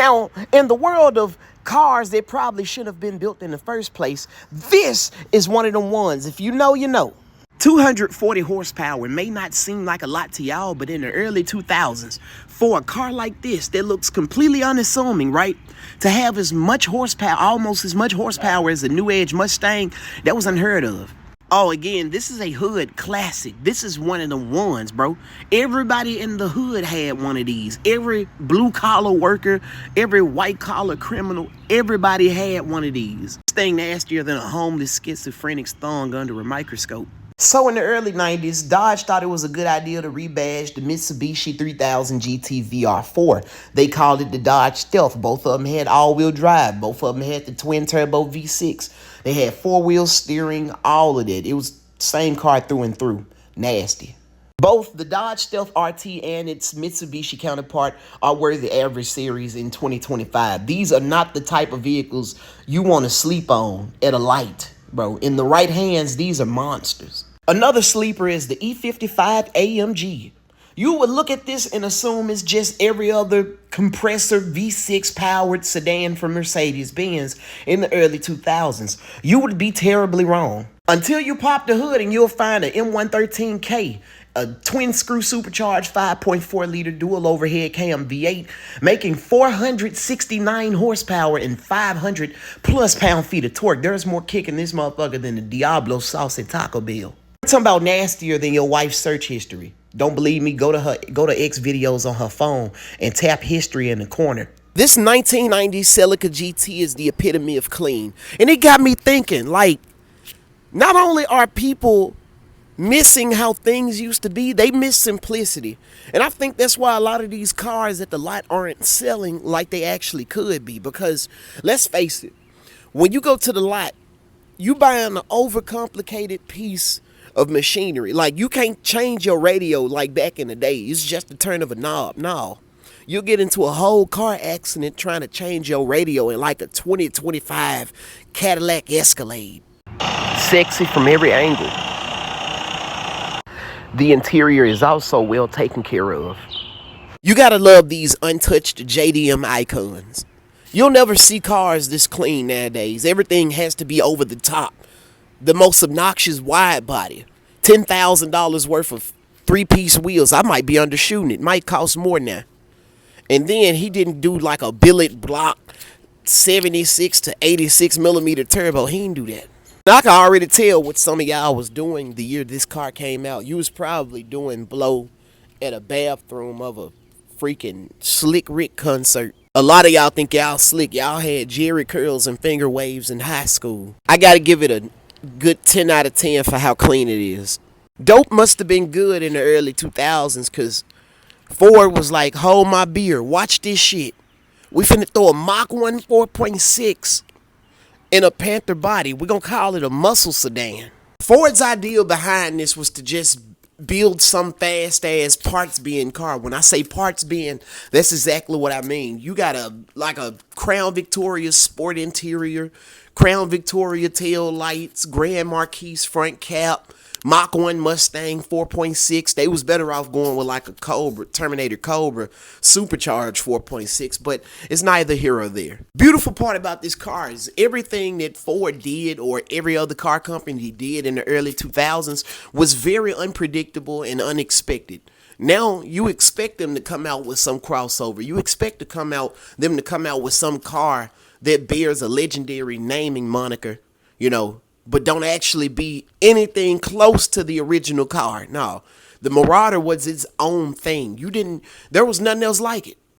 Now, in the world of cars that probably shouldn't have been built in the first place, this is one of them ones. If you know, you know. 240 horsepower may not seem like a lot to y'all, but in the early 2000s, for a car like this that looks completely unassuming, right? To have as much horsepower, almost as much horsepower as a New Edge Mustang, that was unheard of. Oh, again, this is a hood classic. This is one of the ones, bro. Everybody in the hood had one of these. Every blue-collar worker, every white-collar criminal, everybody had one of these. This thing nastier than a homeless schizophrenic's thong under a microscope. So in the early 90s, Dodge thought it was a good idea to rebadge the Mitsubishi 3000 GT VR4. They called it the Dodge Stealth. Both of them had all-wheel drive. Both of them had the twin-turbo V6. They had four-wheel steering, all of it. It was the same car through and through. Nasty. Both the Dodge Stealth RT and its Mitsubishi counterpart are worth the average series in 2025. These are not the type of vehicles you want to sleep on at a light, bro. In the right hands, these are monsters. Another sleeper is the E55 AMG. You would look at this and assume it's just every other compressor V6 powered sedan from Mercedes-Benz in the early 2000s. You would be terribly wrong. Until you pop the hood and you'll find an M113K, a twin screw supercharged 5.4 liter dual overhead cam V8, making 469 horsepower and 500 plus pound-feet of torque. There's more kick in this motherfucker than the Diablo sauce at Taco Bell. I'm talking about nastier than your wife's search history. Don't believe me? Go to X videos on her phone and tap history in the corner. This 1990 Celica GT is the epitome of clean. And it got me thinking, like, not only are people missing how things used to be, they miss simplicity. And I think that's why a lot of these cars at the lot aren't selling like they actually could be. Because, let's face it, when you go to the lot, you buying an overcomplicated piece of machinery. Like, you can't change your radio like back in the day. It's just the turn of a knob. No. You'll get into a whole car accident trying to change your radio in like a 2025 Cadillac Escalade. Sexy from every angle. The interior is also well taken care of. You gotta love these untouched JDM icons. You'll never see cars this clean nowadays. Everything has to be over the top. The most obnoxious wide body. $10,000 worth of three-piece wheels. I might be undershooting it. Might cost more now. And then he didn't do like a billet block 76 to 86 millimeter turbo. He didn't do that. Now, I can already tell what some of y'all was doing the year this car came out. You was probably doing blow at a bathroom of a freaking Slick Rick concert. A lot of y'all think y'all slick. Y'all had Jerry curls and finger waves in high school. I gotta give it a good 10 out of 10 for how clean it is. Dope must have been good in the early 2000s because Ford was like, hold my beer, watch this shit. We finna throw a Mach 1 4.6 in a Panther body. We're gonna call it a muscle sedan. Ford's idea behind this was to just build some fast-ass parts bin car. When I say parts bin, that's exactly what I mean. You got a Crown Victoria sport interior, Crown Victoria tail lights, Grand Marquis front cap, Mach 1 Mustang 4.6. They was better off going with like a Cobra, Terminator Cobra, supercharged 4.6, but it's neither here or there. Beautiful part about this car is everything that Ford did or every other car company did in the early 2000s was very unpredictable and unexpected. Now you expect them to come out with some crossover. You expect them to come out with some car that bears a legendary naming moniker, you know, but don't actually be anything close to the original car. No, the Marauder was its own thing. There was nothing else like it.